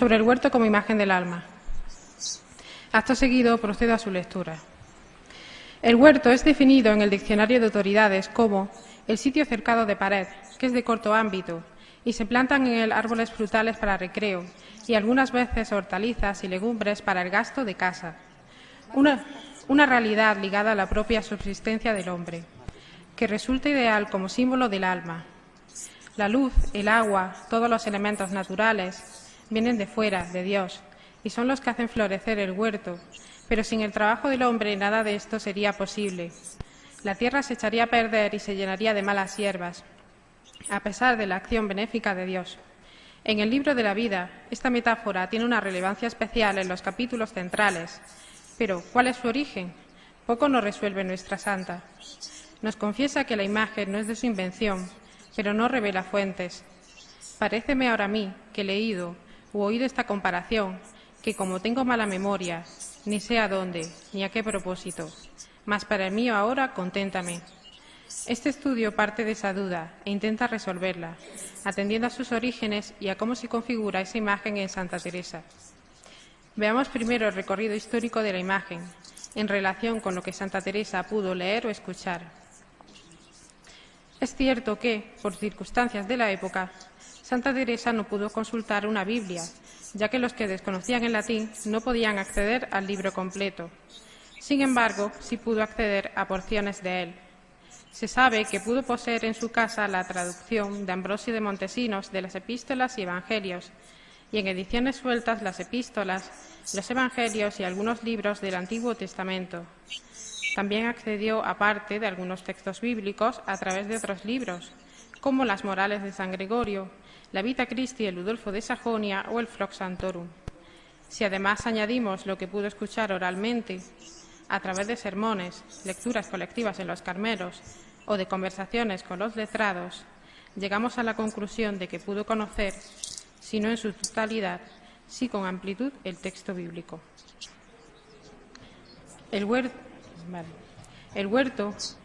sobre el huerto como imagen del alma. Acto seguido procedo a su lectura. El huerto es definido en el Diccionario de Autoridades como el sitio cercado de pared, que es de corto ámbito, y se plantan en él árboles frutales para recreo y algunas veces hortalizas y legumbres para el gasto de casa. Una realidad ligada a la propia subsistencia del hombre, que resulta ideal como símbolo del alma. La luz, el agua, todos los elementos naturales vienen de fuera, de Dios, y son los que hacen florecer el huerto, pero sin el trabajo del hombre nada de esto sería posible. La tierra se echaría a perder y se llenaría de malas hierbas, a pesar de la acción benéfica de Dios. En el libro de la vida, esta metáfora tiene una relevancia especial en los capítulos centrales. Pero, ¿cuál es su origen? Poco nos resuelve nuestra santa. Nos confiesa que la imagen no es de su invención, pero no revela fuentes. Paréceme ahora a mí, que he leído u oído esta comparación, que como tengo mala memoria, ni sé a dónde, ni a qué propósito, mas para el mío ahora conténtame. Este estudio parte de esa duda e intenta resolverla, atendiendo a sus orígenes y a cómo se configura esa imagen en Santa Teresa. Veamos primero el recorrido histórico de la imagen, en relación con lo que Santa Teresa pudo leer o escuchar. Es cierto que, por circunstancias de la época, Santa Teresa no pudo consultar una Biblia, ya que los que desconocían el latín no podían acceder al libro completo. Sin embargo, sí pudo acceder a porciones de él. Se sabe que pudo poseer en su casa la traducción de Ambrosio de Montesinos de las epístolas y evangelios, y en ediciones sueltas las epístolas, los evangelios y algunos libros del Antiguo Testamento. También accedió a parte de algunos textos bíblicos a través de otros libros, como las Morales de San Gregorio, la Vita Christi de Ludolfo de Sajonia o el Flux Sanctorum. Si además añadimos lo que pudo escuchar oralmente, a través de sermones, lecturas colectivas en los Carmelos o de conversaciones con los letrados, llegamos a la conclusión de que pudo conocer, si no en su totalidad, sí con amplitud, el texto bíblico. El huerto,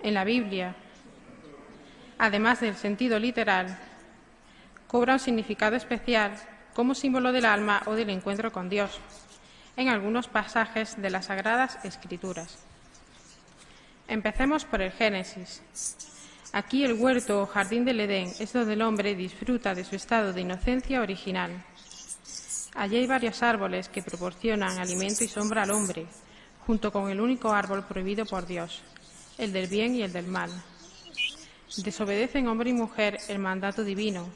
en la Biblia, además del sentido literal, cobra un significado especial como símbolo del alma o del encuentro con Dios, en algunos pasajes de las Sagradas Escrituras. Empecemos por el Génesis. Aquí el huerto o jardín del Edén es donde el hombre disfruta de su estado de inocencia original. Allí hay varios árboles que proporcionan alimento y sombra al hombre, junto con el único árbol prohibido por Dios, el del bien y el del mal. Desobedecen hombre y mujer el mandato divino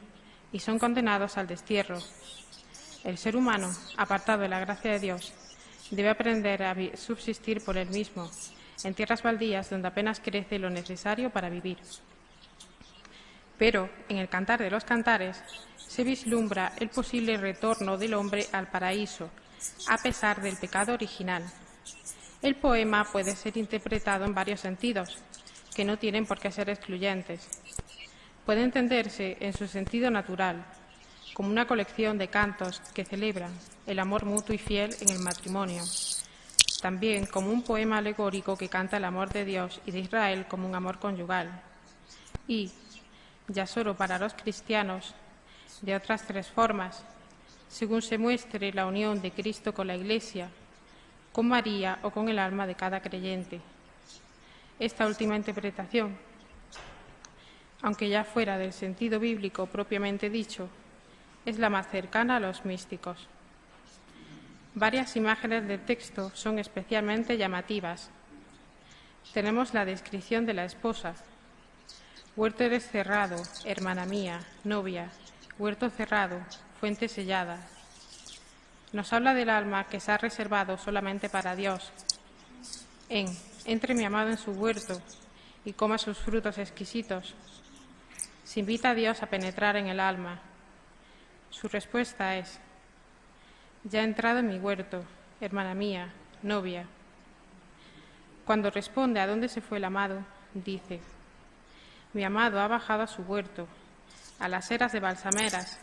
y son condenados al destierro. El ser humano, apartado de la gracia de Dios, debe aprender a subsistir por él mismo, en tierras baldías donde apenas crece lo necesario para vivir. Pero, en el Cantar de los Cantares, se vislumbra el posible retorno del hombre al paraíso, a pesar del pecado original. El poema puede ser interpretado en varios sentidos, que no tienen por qué ser excluyentes. Puede entenderse en su sentido natural, como una colección de cantos que celebran el amor mutuo y fiel en el matrimonio. También como un poema alegórico que canta el amor de Dios y de Israel como un amor conyugal. Y, ya solo para los cristianos, de otras tres formas, según se muestre la unión de Cristo con la Iglesia, con María o con el alma de cada creyente. Esta última interpretación, aunque ya fuera del sentido bíblico propiamente dicho, es la más cercana a los místicos. Varias imágenes del texto son especialmente llamativas. Tenemos la descripción de la esposa. Huerto eres cerrado, hermana mía, novia, huerto cerrado, fuente sellada. Nos habla del alma que se ha reservado solamente para Dios. Entre mi amado en su huerto y coma sus frutos exquisitos. Se invita a Dios a penetrar en el alma. Su respuesta es: ya he entrado en mi huerto, hermana mía, novia. Cuando responde a dónde se fue el amado, dice: mi amado ha bajado a su huerto, a las eras de balsameras,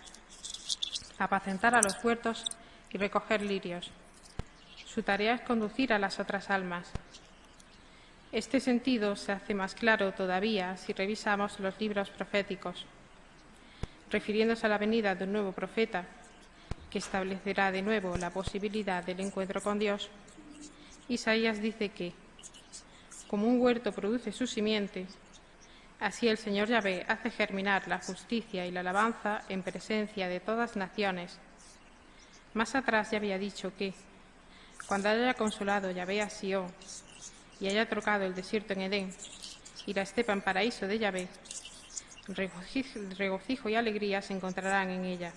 a apacentar a los huertos y recoger lirios. Su tarea es conducir a las otras almas. Este sentido se hace más claro todavía si revisamos los libros proféticos. Refiriéndose a la venida de un nuevo profeta, que establecerá de nuevo la posibilidad del encuentro con Dios. Isaías dice que, como un huerto produce su simiente, así el Señor Yahvé hace germinar la justicia y la alabanza en presencia de todas naciones. Más atrás ya había dicho que, cuando haya consolado Yahvé a Sión y haya trocado el desierto en Edén y la estepa en paraíso de Yahvé, regocijo y alegría se encontrarán en ella.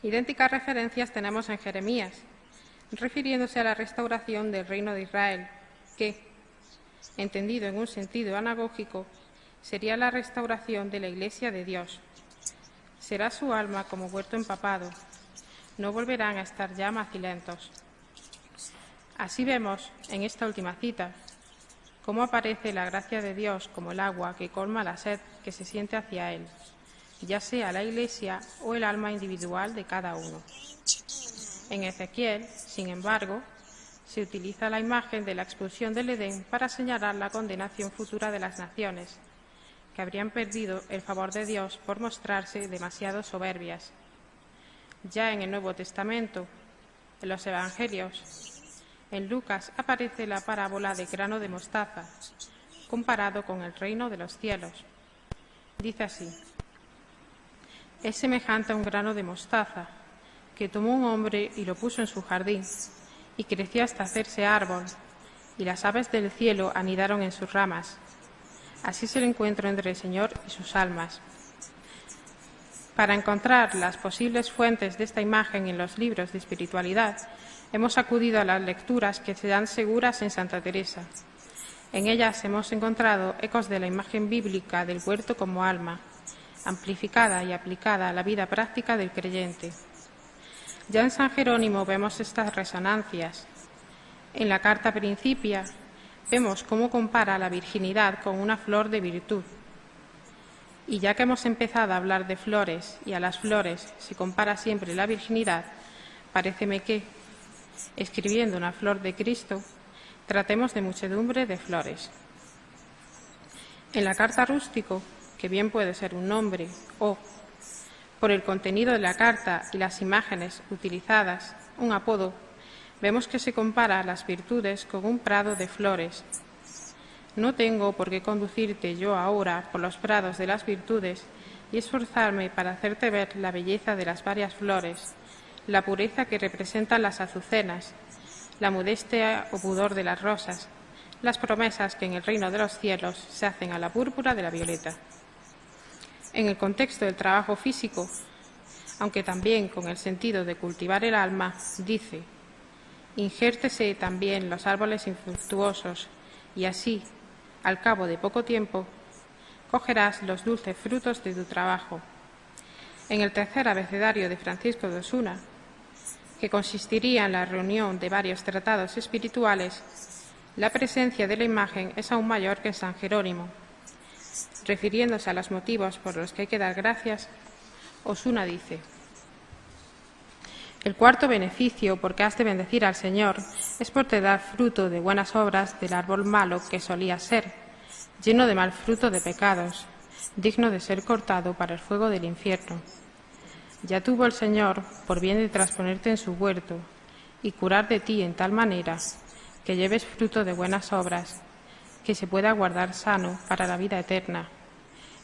Idénticas referencias tenemos en Jeremías, refiriéndose a la restauración del reino de Israel, que, entendido en un sentido anagógico, sería la restauración de la Iglesia de Dios. Será su alma como huerto empapado, no volverán a estar ya macilentos. Así vemos, en esta última cita, cómo aparece la gracia de Dios como el agua que colma la sed que se siente hacia Él, ya sea la Iglesia o el alma individual de cada uno. En Ezequiel, sin embargo, se utiliza la imagen de la expulsión del Edén para señalar la condenación futura de las naciones, que habrían perdido el favor de Dios por mostrarse demasiado soberbias. Ya en el Nuevo Testamento, en los Evangelios, en Lucas aparece la parábola del grano de mostaza, comparado con el reino de los cielos. Dice así: es semejante a un grano de mostaza, que tomó un hombre y lo puso en su jardín, y creció hasta hacerse árbol, y las aves del cielo anidaron en sus ramas. Así es el encuentro entre el Señor y sus almas. Para encontrar las posibles fuentes de esta imagen en los libros de espiritualidad, hemos acudido a las lecturas que se dan seguras en Santa Teresa. En ellas hemos encontrado ecos de la imagen bíblica del huerto como alma, amplificada y aplicada a la vida práctica del creyente. Ya en San Jerónimo vemos estas resonancias. En la carta Principia vemos cómo compara la virginidad con una flor de virtud. Y ya que hemos empezado a hablar de flores y a las flores se compara siempre la virginidad, paréceme que, escribiendo una flor de Cristo, tratemos de muchedumbre de flores. En la carta Rústico, que bien puede ser un nombre o, por el contenido de la carta y las imágenes utilizadas, un apodo, vemos que se compara las virtudes con un prado de flores. No tengo por qué conducirte yo ahora por los prados de las virtudes y esforzarme para hacerte ver la belleza de las varias flores, la pureza que representan las azucenas, la modestia o pudor de las rosas, las promesas que en el reino de los cielos se hacen a la púrpura de la violeta. En el contexto del trabajo físico, aunque también con el sentido de cultivar el alma, dice: injértese también los árboles infructuosos, y así, al cabo de poco tiempo, cogerás los dulces frutos de tu trabajo. En el tercer abecedario de Francisco de Osuna, que consistiría en la reunión de varios tratados espirituales, la presencia de la imagen es aún mayor que en San Jerónimo. Refiriéndose a los motivos por los que hay que dar gracias, Osuna dice: el cuarto beneficio por que has de bendecir al Señor es por te dar fruto de buenas obras del árbol malo que solía ser, lleno de mal fruto de pecados, digno de ser cortado para el fuego del infierno. Ya tuvo el Señor por bien de trasponerte en su huerto y curar de ti en tal manera que lleves fruto de buenas obras, que se pueda guardar sano para la vida eterna.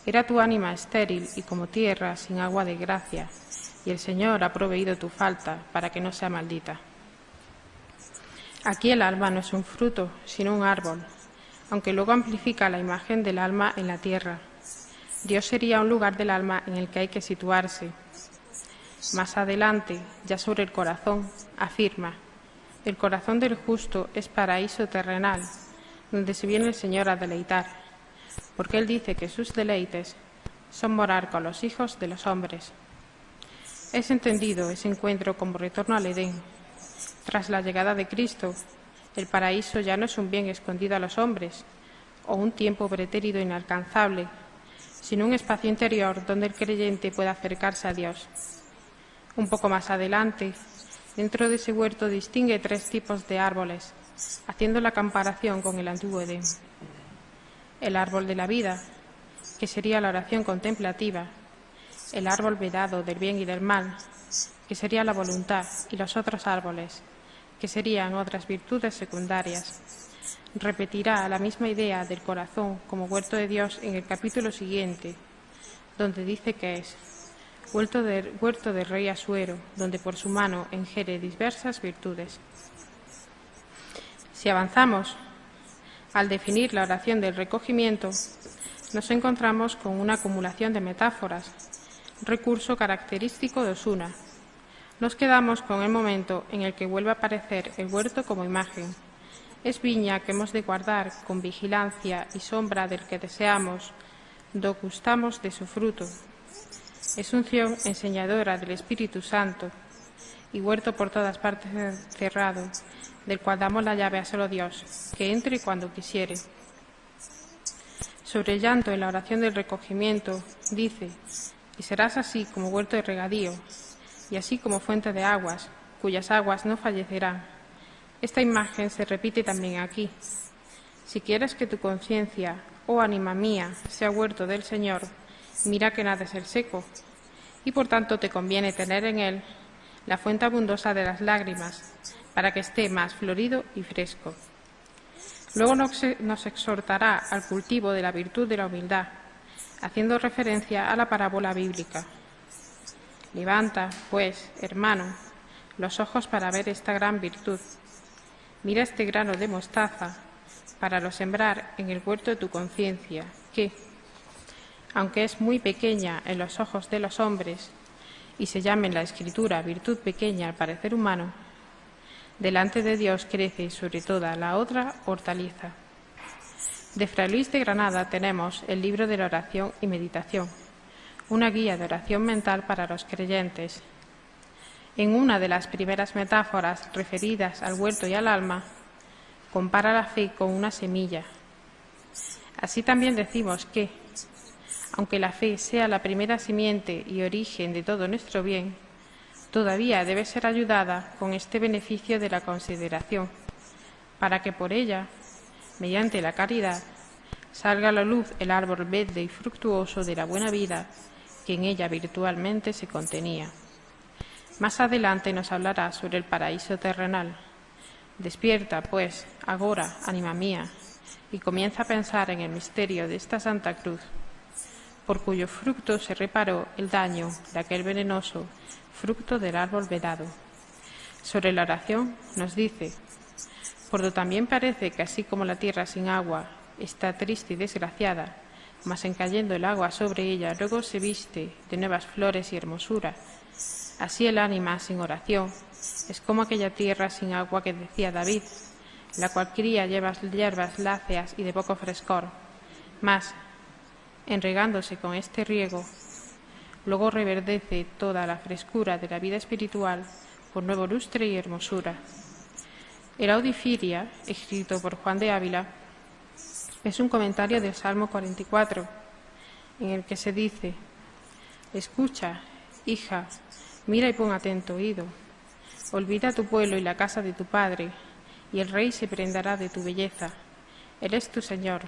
Era tu ánima estéril y como tierra sin agua de gracia, y el Señor ha proveído tu falta para que no sea maldita. Aquí el alma no es un fruto, sino un árbol, aunque luego amplifica la imagen del alma en la tierra. Dios sería un lugar del alma en el que hay que situarse. Más adelante, ya sobre el corazón, afirma: el corazón del justo es paraíso terrenal, donde se viene el Señor a deleitar, porque Él dice que sus deleites son morar con los hijos de los hombres. Es entendido ese encuentro como retorno al Edén. Tras la llegada de Cristo, el paraíso ya no es un bien escondido a los hombres o un tiempo pretérito inalcanzable, sino un espacio interior donde el creyente pueda acercarse a Dios. Un poco más adelante, dentro de ese huerto distingue 3 tipos de árboles, haciendo la comparación con el antiguo Edén. El árbol de la vida, que sería la oración contemplativa, el árbol vedado del bien y del mal, que sería la voluntad, y los otros árboles, que serían otras virtudes secundarias. Repetirá la misma idea del corazón como huerto de Dios en el capítulo siguiente, donde dice que es huerto del rey Asuero, donde por su mano ingiere diversas virtudes. Si avanzamos al definir la oración del recogimiento, nos encontramos con una acumulación de metáforas, recurso característico de Osuna. Nos quedamos con el momento en el que vuelve a aparecer el huerto como imagen. Es viña que hemos de guardar con vigilancia y sombra del que deseamos, do gustamos de su fruto. Es unción enseñadora del Espíritu Santo y huerto por todas partes cerrado, del cual damos la llave a solo Dios, que entre cuando quisiere. Sobre el llanto en la oración del recogimiento, dice: y serás así como huerto de regadío, y así como fuente de aguas, cuyas aguas no fallecerán. Esta imagen se repite también aquí. Si quieres que tu conciencia, oh ánima mía, sea huerto del Señor, mira que nada es el seco, y por tanto te conviene tener en él la fuente abundosa de las lágrimas, para que esté más florido y fresco. Luego nos exhortará al cultivo de la virtud de la humildad, haciendo referencia a la parábola bíblica. Levanta, pues, hermano, los ojos para ver esta gran virtud. Mira este grano de mostaza, para lo sembrar en el huerto de tu conciencia, que, aunque es muy pequeña en los ojos de los hombres, y se llama en la Escritura virtud pequeña al parecer humano, delante de Dios crece sobre toda la otra hortaliza. De Fray Luis de Granada tenemos el libro de la oración y meditación, una guía de oración mental para los creyentes. En una de las primeras metáforas referidas al huerto y al alma, compara la fe con una semilla. Así también decimos que, aunque la fe sea la primera simiente y origen de todo nuestro bien, todavía debe ser ayudada con este beneficio de la consideración, para que por ella, mediante la caridad, salga a la luz el árbol verde y fructuoso de la buena vida que en ella virtualmente se contenía. Más adelante nos hablará sobre el paraíso terrenal. Despierta, pues, agora, ánima mía, y comienza a pensar en el misterio de esta Santa Cruz, por cuyo fruto se reparó el daño de aquel venenoso fruto del árbol vedado. Sobre la oración nos dice: porque también parece que así como la tierra sin agua está triste y desgraciada, mas en cayendo el agua sobre ella luego se viste de nuevas flores y hermosura, así el ánima sin oración es como aquella tierra sin agua que decía David, la cual cría hierbas láceas y de poco frescor, mas, enregándose con este riego, luego reverdece toda la frescura de la vida espiritual por nuevo lustre y hermosura. El Audifilia, escrito por Juan de Ávila, es un comentario del Salmo 44, en el que se dice: escucha, hija, mira y pon atento oído. Olvida tu pueblo y la casa de tu padre, y el rey se prendará de tu belleza. Él es tu Señor,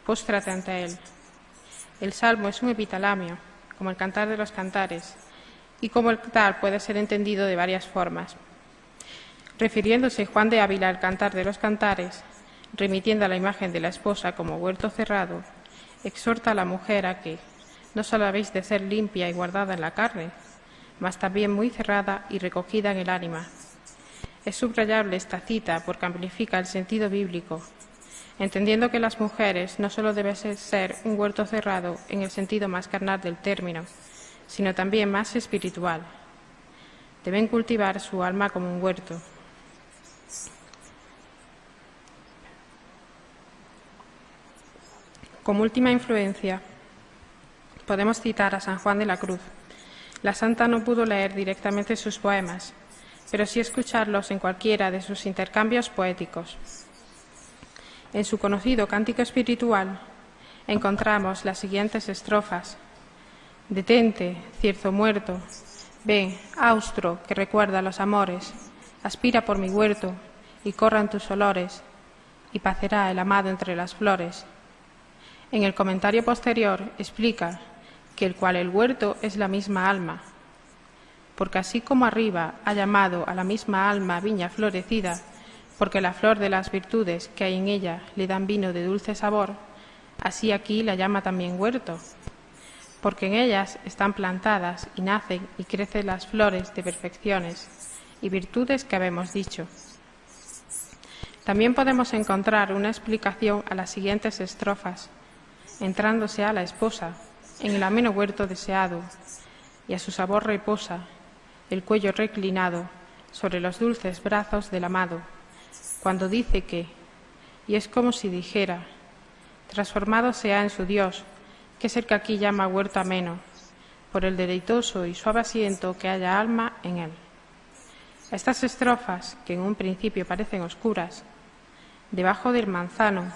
póstrate ante él. El Salmo es un epitalamio, como el Cantar de los Cantares, y como el tal puede ser entendido de varias formas. Refiriéndose Juan de Ávila al Cantar de los Cantares, remitiendo a la imagen de la esposa como huerto cerrado, exhorta a la mujer a que no solo habéis de ser limpia y guardada en la carne, mas también muy cerrada y recogida en el ánima. Es subrayable esta cita porque amplifica el sentido bíblico, entendiendo que las mujeres no solo deben ser un huerto cerrado en el sentido más carnal del término, sino también más espiritual. Deben cultivar su alma como un huerto. Como última influencia, podemos citar a San Juan de la Cruz. La santa no pudo leer directamente sus poemas, pero sí escucharlos en cualquiera de sus intercambios poéticos. En su conocido Cántico Espiritual encontramos las siguientes estrofas: detente, cierzo muerto, ven, austro, que recuerda los amores, aspira por mi huerto, y corran tus olores, y pacerá el amado entre las flores. En el comentario posterior explica que el huerto es la misma alma. porque así como arriba ha llamado a la misma alma viña florecida, porque la flor de las virtudes que hay en ella le dan vino de dulce sabor, así aquí la llama también huerto, porque en ellas están plantadas y nacen y crecen las flores de perfecciones y virtudes que habemos dicho. También podemos encontrar una explicación a las siguientes estrofas. Entrándose a la esposa en el ameno huerto deseado, y a su sabor reposa el cuello reclinado sobre los dulces brazos del amado, cuando dice que, y es como si dijera, transformado sea en su Dios, que es el que aquí llama huerto ameno, por el deleitoso y suave asiento que haya alma en él. Estas estrofas, que en un principio parecen oscuras, debajo del manzano,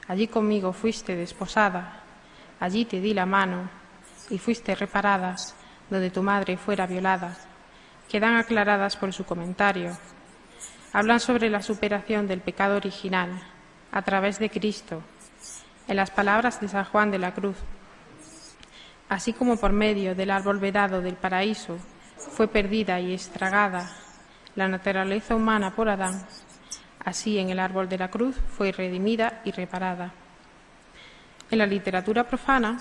allí conmigo fuiste desposada, allí te di la mano y fuiste reparada, donde tu madre fuera violada, quedan aclaradas por su comentario. Hablan sobre la superación del pecado original a través de Cristo, en las palabras de San Juan de la Cruz. Así como por medio del árbol vedado del paraíso fue perdida y estragada la naturaleza humana por Adán, así en el árbol de la cruz fue redimida y reparada. En la literatura profana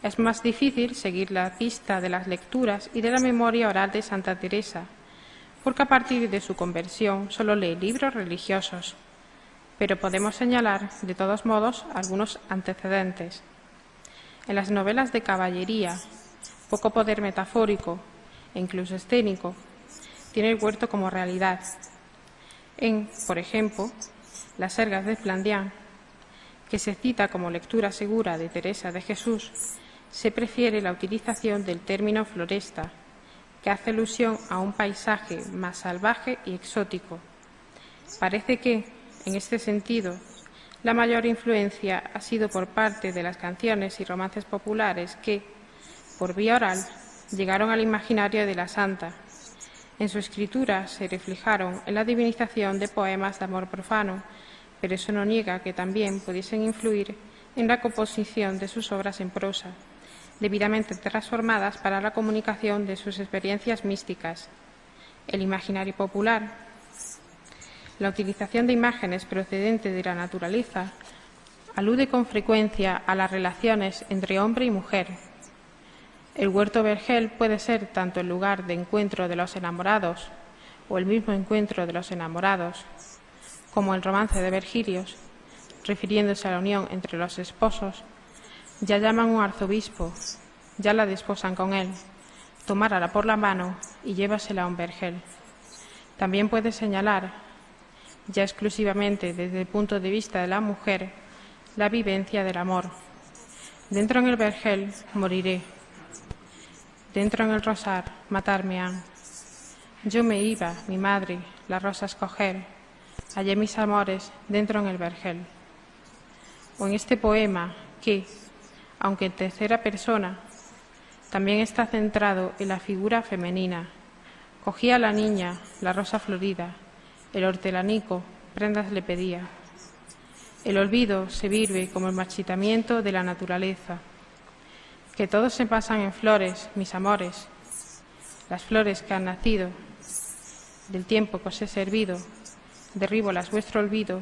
es más difícil seguir la pista de las lecturas y de la memoria oral de Santa Teresa, porque a partir de su conversión solo lee libros religiosos, pero podemos señalar, de todos modos, algunos antecedentes. En las novelas de caballería, poco poder metafórico e incluso escénico, tiene el huerto como realidad. En, por ejemplo, Las Sergas de Flandián, que se cita como lectura segura de Teresa de Jesús, se prefiere la utilización del término floresta, que hace alusión a un paisaje más salvaje y exótico. Parece que, en este sentido, la mayor influencia ha sido por parte de las canciones y romances populares que, por vía oral, llegaron al imaginario de la santa. En su escritura se reflejaron en la divinización de poemas de amor profano, pero eso no niega que también pudiesen influir en la composición de sus obras en prosa, debidamente transformadas para la comunicación de sus experiencias místicas. El imaginario popular, la utilización de imágenes procedentes de la naturaleza, alude con frecuencia a las relaciones entre hombre y mujer. El huerto vergel puede ser tanto el lugar de encuentro de los enamorados o el mismo encuentro de los enamorados, como el romance de Vergilios, refiriéndose a la unión entre los esposos. Ya llaman un arzobispo, ya la desposan con él, tomárala por la mano y llévasela a un vergel. También puede señalar, ya exclusivamente desde el punto de vista de la mujer, la vivencia del amor. Dentro en el vergel moriré, dentro en el rosar matarme han. Yo me iba, mi madre, la rosa a escoger, hallé mis amores dentro en el vergel. O en este poema que, aunque en tercera persona, también está centrado en la figura femenina. Cogía a la niña, la rosa florida, el hortelanico, prendas le pedía. El olvido se vive como el marchitamiento de la naturaleza. Que todos se pasan en flores, mis amores, las flores que han nacido, del tiempo que os he servido, derríbolas vuestro olvido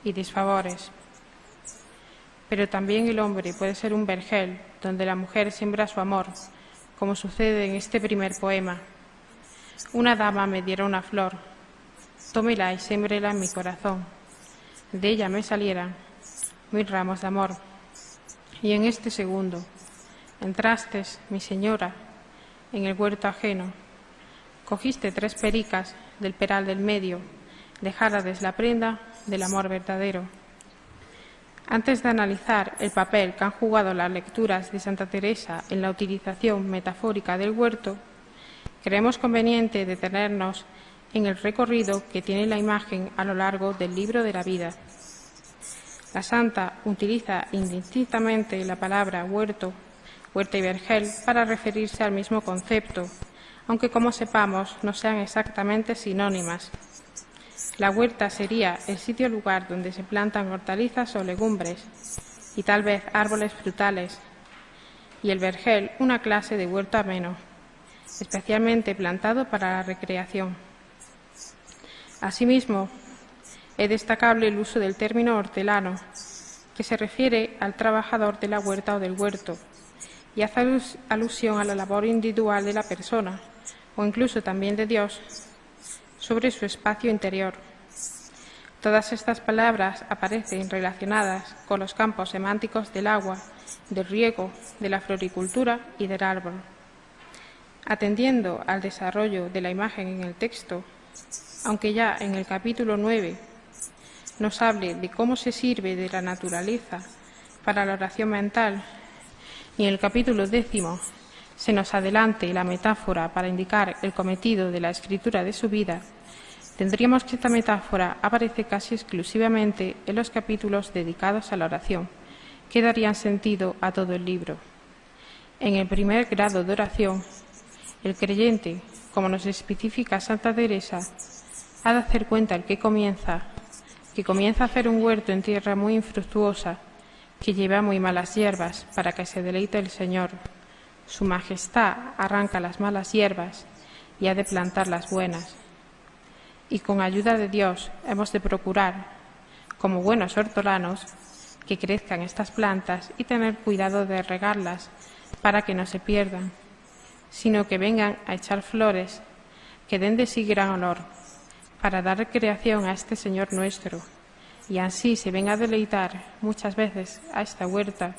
y disfavores. Pero también el hombre puede ser un vergel donde la mujer siembra su amor, como sucede en este primer poema. Una dama me diera una flor, tómela y sémbrela en mi corazón. De ella me salieran 1000 ramos de amor. Y en este segundo, entraste, mi señora, en el huerto ajeno, cogiste 3 pericas del peral del medio, dejárades la prenda del amor verdadero. Antes de analizar el papel que han jugado las lecturas de Santa Teresa en la utilización metafórica del huerto, creemos conveniente detenernos en el recorrido que tiene la imagen a lo largo del libro de la vida. La santa utiliza indistintamente la palabra huerto, huerta y vergel para referirse al mismo concepto, aunque como sepamos no sean exactamente sinónimas. La huerta sería el sitio o lugar donde se plantan hortalizas o legumbres y tal vez árboles frutales, y el vergel una clase de huerto ameno, especialmente plantado para la recreación. Asimismo, es destacable el uso del término hortelano, que se refiere al trabajador de la huerta o del huerto, y hace alusión a la labor individual de la persona, o incluso también de Dios, sobre su espacio interior. Todas estas palabras aparecen relacionadas con los campos semánticos del agua, del riego, de la floricultura y del árbol. Atendiendo al desarrollo de la imagen en el texto, aunque ya en el capítulo 9 nos hable de cómo se sirve de la naturaleza para la oración mental, y en el capítulo 10 se nos adelante la metáfora para indicar el cometido de la escritura de su vida, tendríamos que esta metáfora aparece casi exclusivamente en los capítulos dedicados a la oración, que darían sentido a todo el libro. En el primer grado de oración, el creyente, como nos especifica Santa Teresa, ha de hacer cuenta el que comienza a hacer un huerto en tierra muy infructuosa, que lleva muy malas hierbas, para que se deleite el Señor. Su Majestad arranca las malas hierbas y ha de plantar las buenas. Y con ayuda de Dios hemos de procurar, como buenos hortolanos, que crezcan estas plantas y tener cuidado de regarlas para que no se pierdan, sino que vengan a echar flores, que den de sí gran olor, para dar recreación a este Señor nuestro, y así se venga a deleitar muchas veces a esta huerta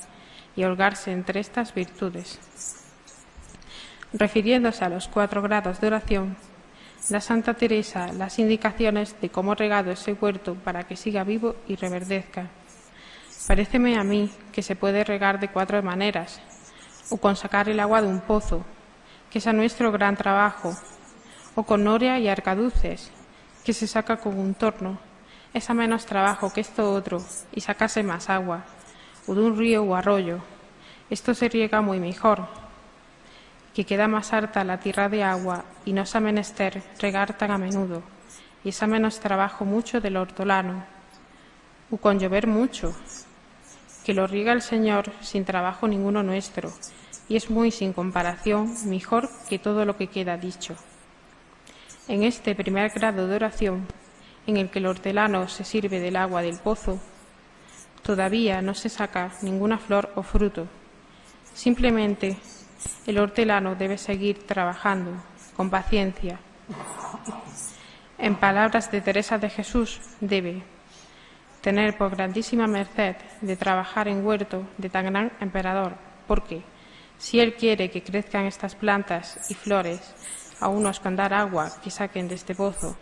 y holgarse entre estas virtudes. Refiriéndose a los 4 grados de oración, da Santa Teresa las indicaciones de cómo regado ese huerto para que siga vivo y reverdezca. Paréceme a mí que se puede regar de 4 maneras, o con sacar el agua de un pozo, que es a nuestro gran trabajo, o con noria y arcaduces, que se saca con un torno, es a menos trabajo que esto otro, y sacase más agua, o de un río o arroyo, esto se riega muy mejor, que queda más harta la tierra de agua y no se ha menester regar tan a menudo, y es a menos trabajo mucho del hortolano, o con llover mucho, que lo riega el Señor sin trabajo ninguno nuestro, y es muy sin comparación mejor que todo lo que queda dicho. En este primer grado de oración, en el que el hortelano se sirve del agua del pozo, todavía no se saca ninguna flor o fruto, simplemente el hortelano debe seguir trabajando con paciencia. En palabras de Teresa de Jesús, debe tener por grandísima merced de trabajar en huerto de tan gran emperador, porque si él quiere que crezcan estas plantas y flores, a unos con dar agua que saquen de este pozo,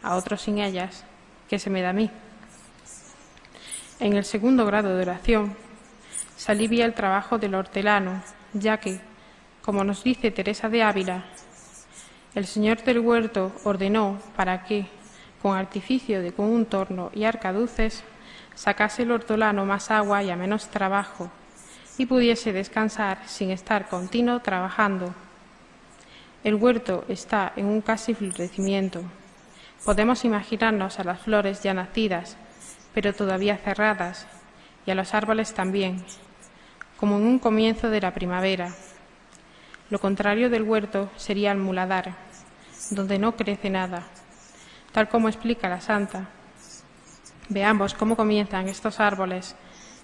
a otros sin ellas, ¿qué se me da a mí? En el segundo grado de oración se alivia el trabajo del hortelano, ya que, como nos dice Teresa de Ávila, el Señor del huerto ordenó para que, con artificio de con un torno y arcaduces, sacase el hortolano más agua y a menos trabajo, y pudiese descansar sin estar continuo trabajando. El huerto está en un casi florecimiento. Podemos imaginarnos a las flores ya nacidas, pero todavía cerradas, y a los árboles también, como en un comienzo de la primavera. Lo contrario del huerto sería el muladar, donde no crece nada, tal como explica la santa. Veamos cómo comienzan estos árboles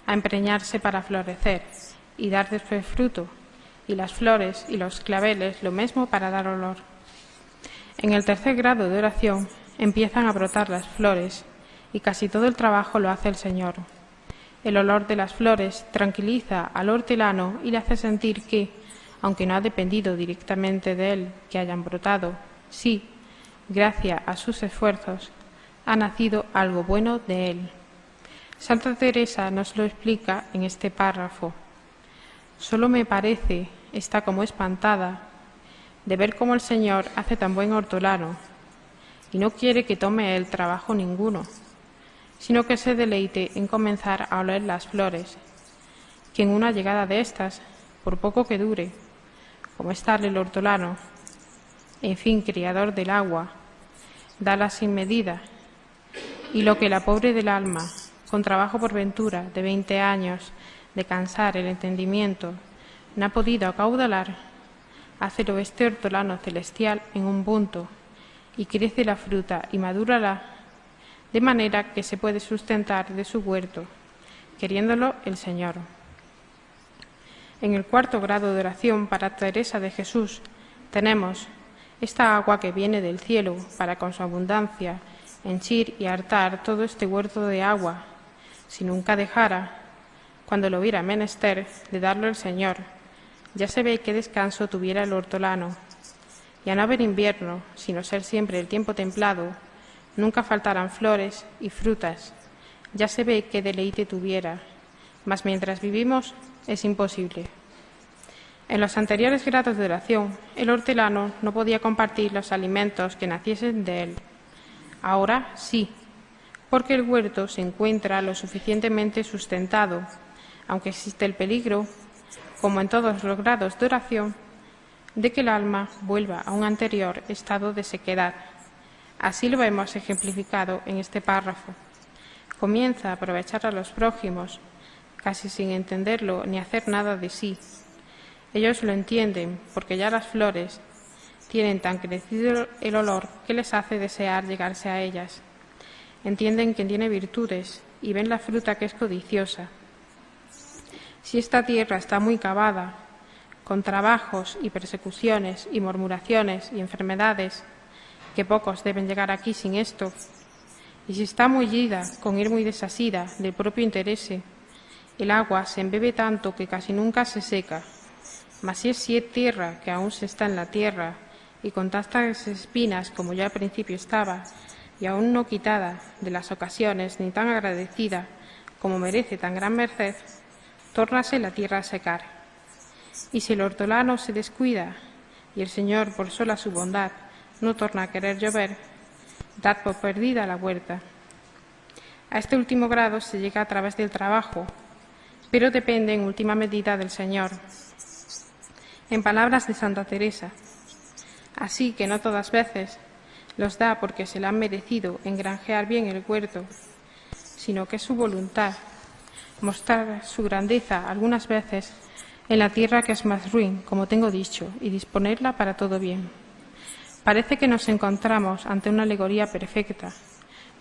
a empreñarse para florecer y dar después fruto, y las flores y los claveles lo mismo para dar olor. En el tercer grado de oración empiezan a brotar las flores, y casi todo el trabajo lo hace el Señor. El olor de las flores tranquiliza al hortelano y le hace sentir que, aunque no ha dependido directamente de él que hayan brotado, sí, gracias a sus esfuerzos, ha nacido algo bueno de él. Santa Teresa nos lo explica en este párrafo. Solo me parece, está como espantada, de ver cómo el Señor hace tan buen hortolano, y no quiere que tome el trabajo ninguno, sino que se deleite en comenzar a oler las flores, que en una llegada de estas, por poco que dure, como es tal el hortolano, en fin, criador del agua, dala sin medida, y lo que la pobre del alma, con trabajo por ventura de 20 años, de cansar el entendimiento, no ha podido acaudalar, hácelo este hortolano celestial en un punto, y crece la fruta y madúrala, de manera que se puede sustentar de su huerto, queriéndolo el Señor. En el cuarto grado de oración para Teresa de Jesús tenemos: esta agua que viene del cielo para con su abundancia henchir y hartar todo este huerto de agua, si nunca dejara, cuando lo hubiera menester, de darlo el Señor, ya se ve qué descanso tuviera el hortolano, y a no haber invierno, sino ser siempre el tiempo templado, nunca faltarán flores y frutas, ya se ve qué deleite tuviera, mas mientras vivimos es imposible. En los anteriores grados de oración, el hortelano no podía compartir los alimentos que naciesen de él. Ahora sí, porque el huerto se encuentra lo suficientemente sustentado, aunque existe el peligro, como en todos los grados de oración, de que el alma vuelva a un anterior estado de sequedad. Así lo vemos ejemplificado en este párrafo. Comienza a aprovechar a los prójimos, casi sin entenderlo ni hacer nada de sí. Ellos lo entienden, porque ya las flores tienen tan crecido el olor que les hace desear llegarse a ellas. Entienden que tiene virtudes y ven la fruta que es codiciosa. Si esta tierra está muy cavada, con trabajos y persecuciones y murmuraciones y enfermedades, que pocos deben llegar aquí sin esto, y si está mullida, con ir muy desasida del propio interés, el agua se embebe tanto que casi nunca se seca. Mas si es tierra que aún se está en la tierra, y con tantas espinas como ya al principio estaba, y aún no quitada de las ocasiones ni tan agradecida como merece tan gran merced, tórnase la tierra a secar. Y si el hortolano se descuida, y el Señor por sola su bondad no torna a querer llover, dad por perdida la huerta. A este último grado se llega a través del trabajo, pero depende en última medida del Señor. En palabras de Santa Teresa: así que no todas veces los da porque se le han merecido engranjear bien el huerto, sino que es su voluntad mostrar su grandeza algunas veces en la tierra que es más ruin, como tengo dicho, y disponerla para todo bien. Parece que nos encontramos ante una alegoría perfecta,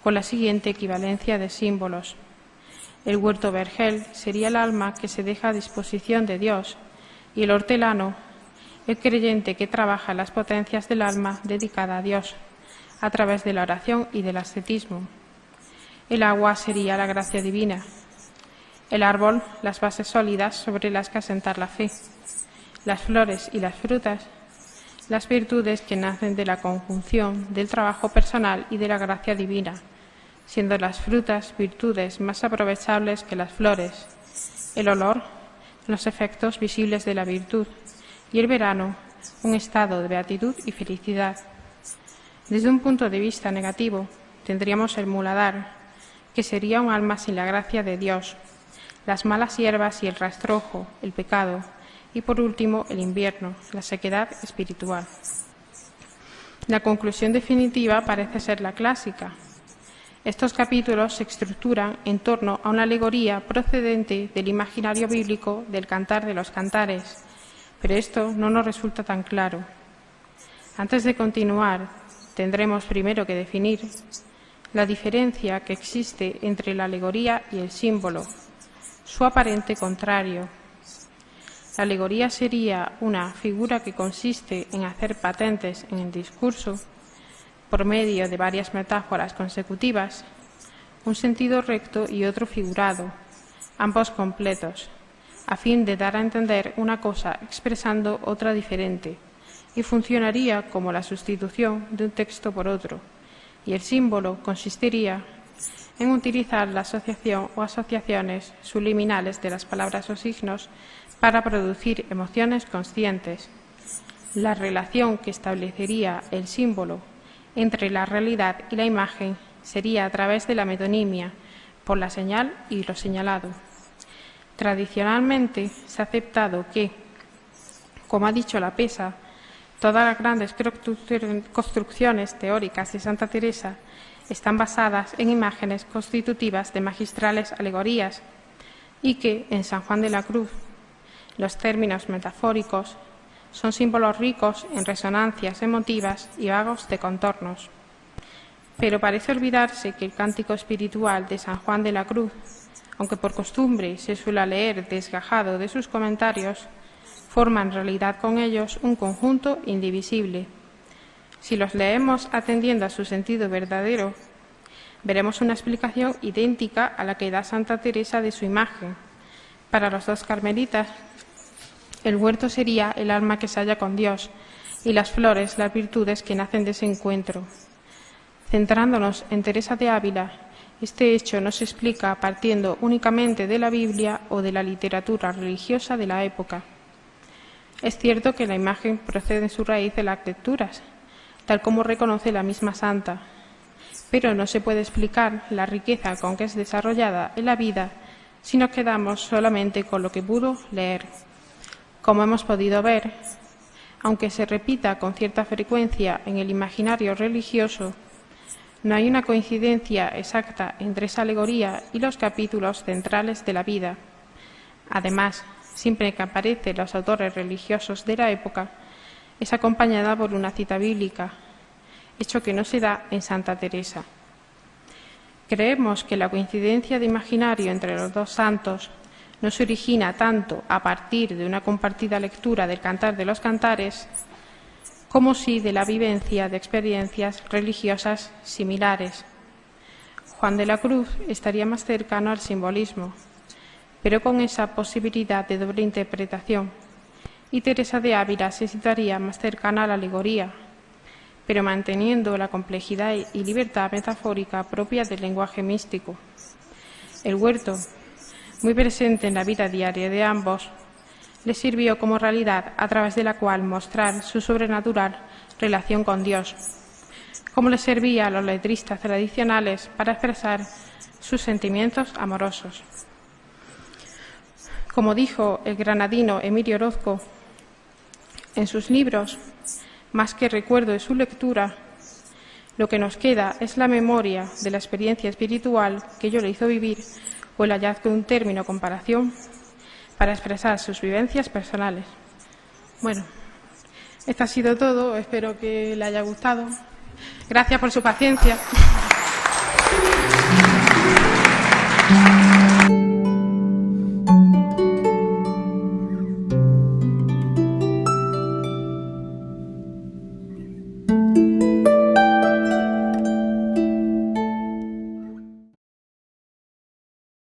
con la siguiente equivalencia de símbolos. El huerto vergel sería el alma que se deja a disposición de Dios, y el hortelano, el creyente que trabaja las potencias del alma dedicada a Dios, a través de la oración y del ascetismo. El agua sería la gracia divina, el árbol las bases sólidas sobre las que asentar la fe, las flores y las frutas, las virtudes que nacen de la conjunción del trabajo personal y de la gracia divina, siendo las frutas virtudes más aprovechables que las flores, el olor, los efectos visibles de la virtud, y el verano, un estado de beatitud y felicidad. Desde un punto de vista negativo, tendríamos el muladar, que sería un alma sin la gracia de Dios, las malas hierbas y el rastrojo, el pecado, y por último el invierno, la sequedad espiritual. La conclusión definitiva parece ser la clásica. Estos capítulos se estructuran en torno a una alegoría procedente del imaginario bíblico del Cantar de los Cantares, pero esto no nos resulta tan claro. Antes de continuar, tendremos primero que definir la diferencia que existe entre la alegoría y el símbolo, su aparente contrario. La alegoría sería una figura que consiste en hacer patentes en el discurso, por medio de varias metáforas consecutivas, un sentido recto y otro figurado, ambos completos, a fin de dar a entender una cosa expresando otra diferente, y funcionaría como la sustitución de un texto por otro, y el símbolo consistiría en utilizar la asociación o asociaciones subliminales de las palabras o signos para producir emociones conscientes. La relación que establecería el símbolo entre la realidad y la imagen sería a través de la metonimia, por la señal y lo señalado. Tradicionalmente se ha aceptado que, como ha dicho la Pesa, todas las grandes construcciones teóricas de Santa Teresa están basadas en imágenes constitutivas de magistrales alegorías y que, en San Juan de la Cruz, los términos metafóricos son símbolos ricos en resonancias emotivas y vagos de contornos. Pero parece olvidarse que el cántico espiritual de San Juan de la Cruz, aunque por costumbre se suele leer desgajado de sus comentarios, forma en realidad con ellos un conjunto indivisible. Si los leemos atendiendo a su sentido verdadero, veremos una explicación idéntica a la que da Santa Teresa de su imagen. Para los dos carmelitas, el huerto sería el alma que se halla con Dios y las flores las virtudes que nacen de ese encuentro. Centrándonos en Teresa de Ávila, este hecho no se explica partiendo únicamente de la Biblia o de la literatura religiosa de la época. Es cierto que la imagen procede en su raíz de las lecturas, tal como reconoce la misma santa, pero no se puede explicar la riqueza con que es desarrollada en la vida si nos quedamos solamente con lo que pudo leer. Como hemos podido ver, aunque se repita con cierta frecuencia en el imaginario religioso, no hay una coincidencia exacta entre esa alegoría y los capítulos centrales de la vida. Además, siempre que aparecen los autores religiosos de la época, es acompañada por una cita bíblica, hecho que no se da en Santa Teresa. Creemos que la coincidencia de imaginario entre los dos santos no se origina tanto a partir de una compartida lectura del Cantar de los Cantares, como sí de la vivencia de experiencias religiosas similares. Juan de la Cruz estaría más cercano al simbolismo, pero con esa posibilidad de doble interpretación, y Teresa de Ávila se situaría más cercana a la alegoría, pero manteniendo la complejidad y libertad metafórica propia del lenguaje místico. El huerto, muy presente en la vida diaria de ambos, le sirvió como realidad a través de la cual mostrar su sobrenatural relación con Dios, como le servía a los letristas tradicionales para expresar sus sentimientos amorosos. Como dijo el granadino Emilio Orozco, en sus libros, más que recuerdo de su lectura, lo que nos queda es la memoria de la experiencia espiritual que ello le hizo vivir o el hallazgo de un término o comparación para expresar sus vivencias personales. Bueno, esto ha sido todo, espero que le haya gustado. Gracias por su paciencia.